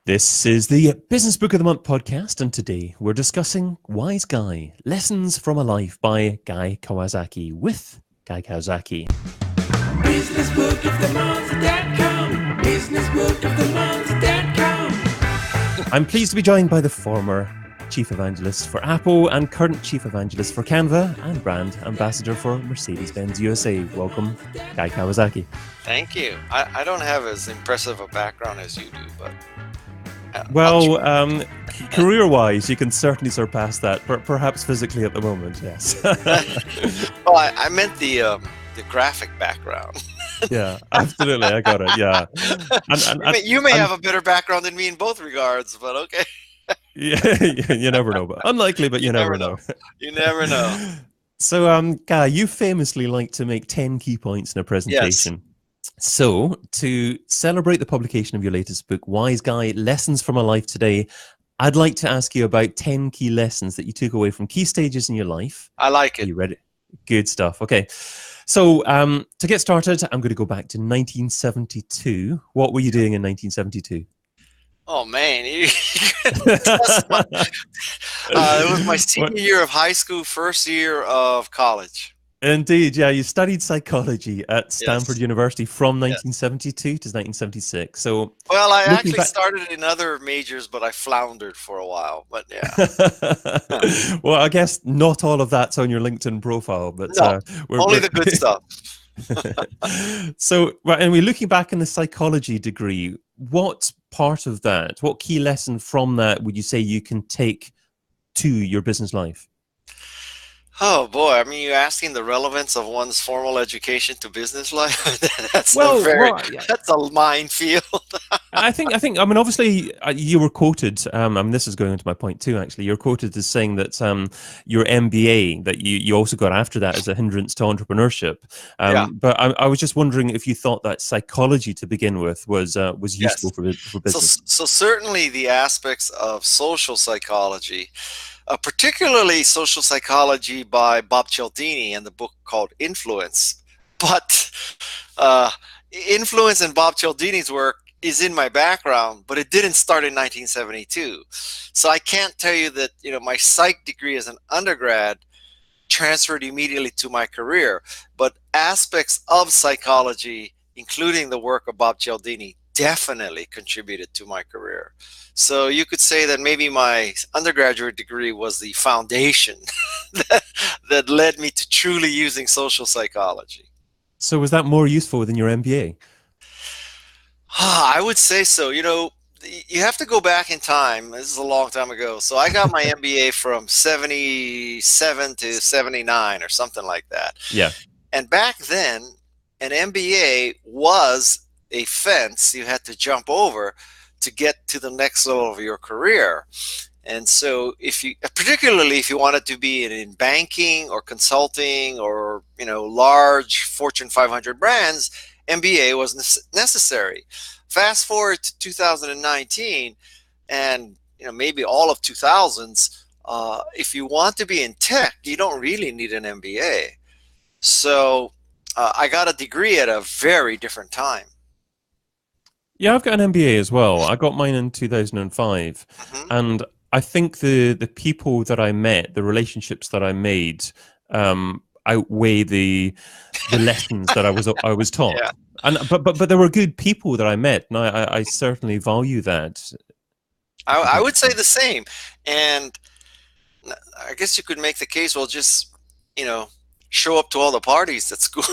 This is the Business Book of the Month podcast, and today we're discussing Wise Guy, Lessons from a Life by Guy Kawasaki with Guy Kawasaki. BusinessBookOfTheMonth.com, BusinessBookOfTheMonth.com. I'm pleased to be joined by the former Chief Evangelist for Apple and current Chief Evangelist for Canva and Brand Ambassador for Mercedes Benz USA. Welcome, Guy Kawasaki. Thank you. I don't have as impressive a background as you do, but... career-wise, you can certainly surpass that, perhaps physically at the moment, yes. Well, I meant the graphic background. Yeah, absolutely, I got it, yeah. You may have a better background than me in both regards, but okay. Yeah, you never know. But unlikely, but you never know. You never know. So, Guy, you famously like to make 10 key points in a presentation. Yes. So, to celebrate the publication of your latest book, Wise Guy, Lessons from a Life today, I'd like to ask you about 10 key lessons that you took away from key stages in your life. I like it. Are you ready? Good stuff. Okay. So, to get started, I'm going to go back to 1972. What were you doing in 1972? Oh, man. It was my senior year of high school, first year of college. Indeed, yeah. You studied psychology at Stanford University from 1972 to 1976. So, well, I actually started in other majors, but I floundered for a while. But yeah. Well, I guess not all of that's on your LinkedIn profile, but no, only the good stuff. So, right, and we're looking back in the psychology degree. What part of that, what key lesson from that would you say you can take to your business life? Oh boy, I mean, you're asking the relevance of one's formal education to business life. That's that's a minefield. I mean, obviously, you were quoted. I mean, this is going into my point too. Actually, you're quoted as saying that your MBA that you also got after that is a hindrance to entrepreneurship. But I was just wondering if you thought that psychology to begin with was useful for business. So certainly the aspects of social psychology. Particularly social psychology by Bob Cialdini and the book called Influence. But influence in Bob Cialdini's work is in my background, but it didn't start in 1972. So I can't tell you that my psych degree as an undergrad transferred immediately to my career. But aspects of psychology, including the work of Bob Cialdini, definitely contributed to my career. So you could say that maybe my undergraduate degree was the foundation that led me to truly using social psychology. So was that more useful than your MBA? I would say so. You have to go back in time. This is a long time ago. So I got my MBA from 77 to 79 or something like that. Yeah. And back then, an MBA was a fence you had to jump over to get to the next level of your career. And so particularly if you wanted to be in banking or consulting or large Fortune 500 brands, MBA was necessary. Fast forward to 2019 and maybe all of 2000s, if you want to be in tech, you don't really need an MBA. So I got a degree at a very different time. Yeah, I've got an MBA as well. I got mine in 2005. And I think the people that I met, the relationships that I made, outweigh the lessons that I was taught. Yeah. But there were good people that I met, and I certainly value that. I would say the same. And I guess you could make the case, well, just, show up to all the parties at school.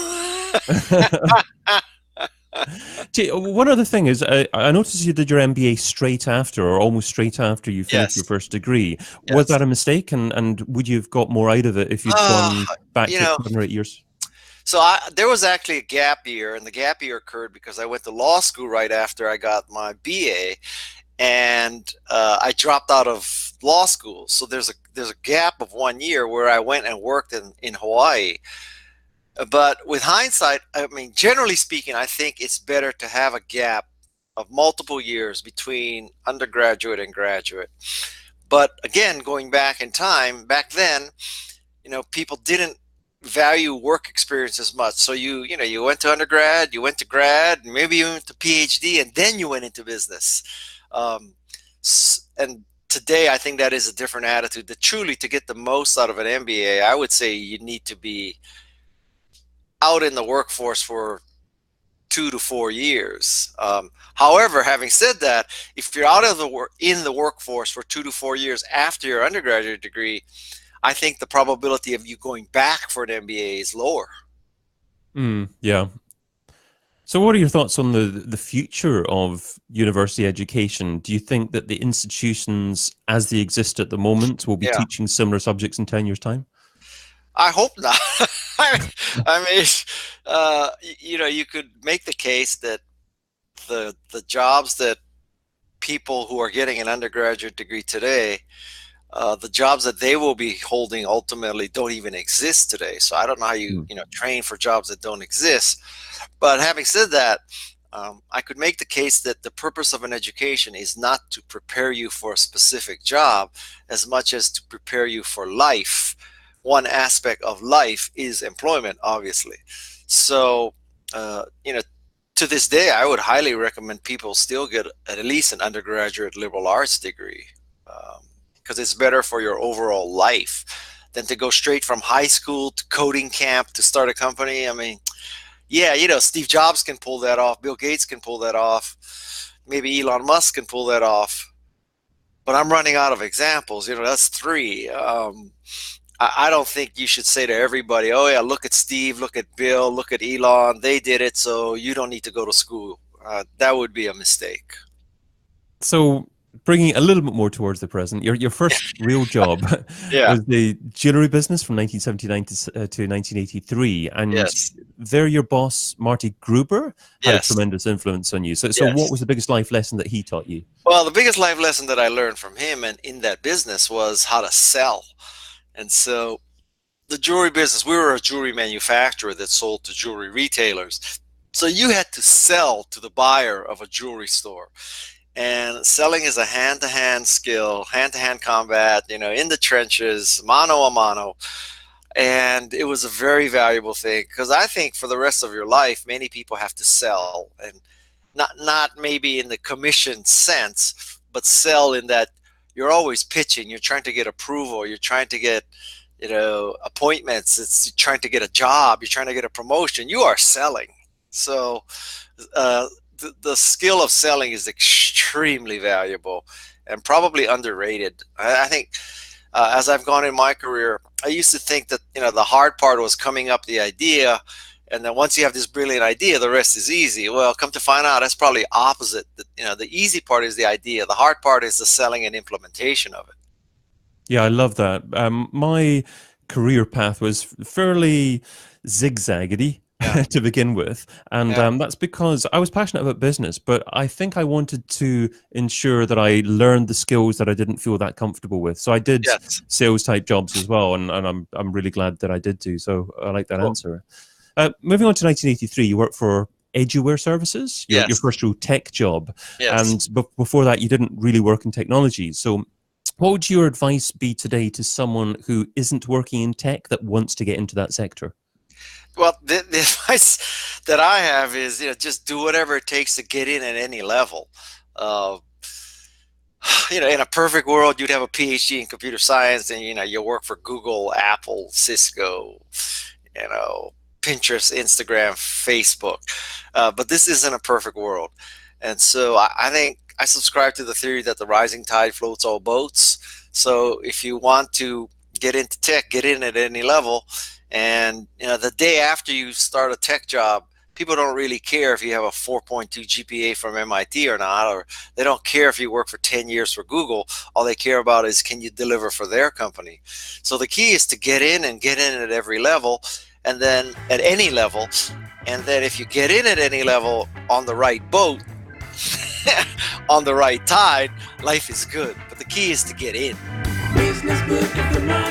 One other thing is, I noticed you did your MBA straight after, or almost straight after you finished your first degree. Yes. Was that a mistake? And would you have got more out of it if you'd gone back to 7 or 8 years? So there was actually a gap year, and the gap year occurred because I went to law school right after I got my BA, and I dropped out of law school. So there's a gap of 1 year where I went and worked in Hawaii. But with hindsight, I mean, generally speaking, I think it's better to have a gap of multiple years between undergraduate and graduate. But again, going back in time, back then, people didn't value work experience as much. So you went to undergrad, you went to grad, maybe you went to PhD, and then you went into business. And today, I think that is a different attitude. That truly, to get the most out of an MBA, I would say you need to be out in the workforce for 2 to 4 years. However, having said that, if you're out of in the workforce for 2 to 4 years after your undergraduate degree, I think the probability of you going back for an MBA is lower. Yeah. So what are your thoughts on the future of university education? Do you think that the institutions as they exist at the moment will be teaching similar subjects in 10 years' time? I hope not. I mean, you could make the case that the jobs that people who are getting an undergraduate degree today, the jobs that they will be holding ultimately don't even exist today. So I don't know how you train for jobs that don't exist. But having said that, I could make the case that the purpose of an education is not to prepare you for a specific job as much as to prepare you for life. One aspect of life is employment, obviously. So, to this day, I would highly recommend people still get at least an undergraduate liberal arts degree, because it's better for your overall life than to go straight from high school to coding camp to start a company. I mean, yeah, Steve Jobs can pull that off. Bill Gates can pull that off. Maybe Elon Musk can pull that off. But I'm running out of examples. That's 3. I don't think you should say to everybody, oh yeah, look at Steve, look at Bill, look at Elon. They did it, so you don't need to go to school. That would be a mistake. So bringing it a little bit more towards the present, your first real job was the jewelry business from 1979 to 1983. And there your boss, Marty Gruber, had a tremendous influence on you. So what was the biggest life lesson that he taught you? Well, the biggest life lesson that I learned from him and in that business was how to sell. And so the jewelry business, we were a jewelry manufacturer that sold to jewelry retailers. So you had to sell to the buyer of a jewelry store. And selling is a hand-to-hand skill, hand-to-hand combat, in the trenches, mano a mano. And it was a very valuable thing, because I think for the rest of your life, many people have to sell, and not maybe in the commission sense, but sell in that you're always pitching. You're trying to get approval. You're trying to get, appointments. You're trying to get a job. You're trying to get a promotion. You are selling. So the skill of selling is extremely valuable and probably underrated. I think as I've gone in my career, I used to think that, the hard part was coming up the idea. And then once you have this brilliant idea, the rest is easy. Well, come to find out, that's probably opposite. The easy part is the idea. The hard part is the selling and implementation of it. Yeah, I love that. My career path was fairly zigzaggedy to begin with. And that's because I was passionate about business, but I think I wanted to ensure that I learned the skills that I didn't feel that comfortable with. So I did sales type jobs as well. And I'm really glad that I did do. So I like that answer. Moving on to 1983, you worked for Eduware Services, your first real tech job. And before that, you didn't really work in technology. So what would your advice be today to someone who isn't working in tech that wants to get into that sector? Well, the advice that I have is, just do whatever it takes to get in at any level. In a perfect world, you'd have a PhD in computer science and, you work for Google, Apple, Cisco, Pinterest, Instagram, Facebook. But this isn't a perfect world. And so I think I subscribe to the theory that the rising tide floats all boats. So if you want to get into tech, get in at any level. And, the day after you start a tech job, people don't really care if you have a 4.2 GPA from MIT or not, or they don't care if you work for 10 years for Google. All they care about is, can you deliver for their company? So the key is to get in at every level. And then at any level, and then if you get in at any level on the right boat, on the right tide, life is good. But the key is to get in. Business book of the month.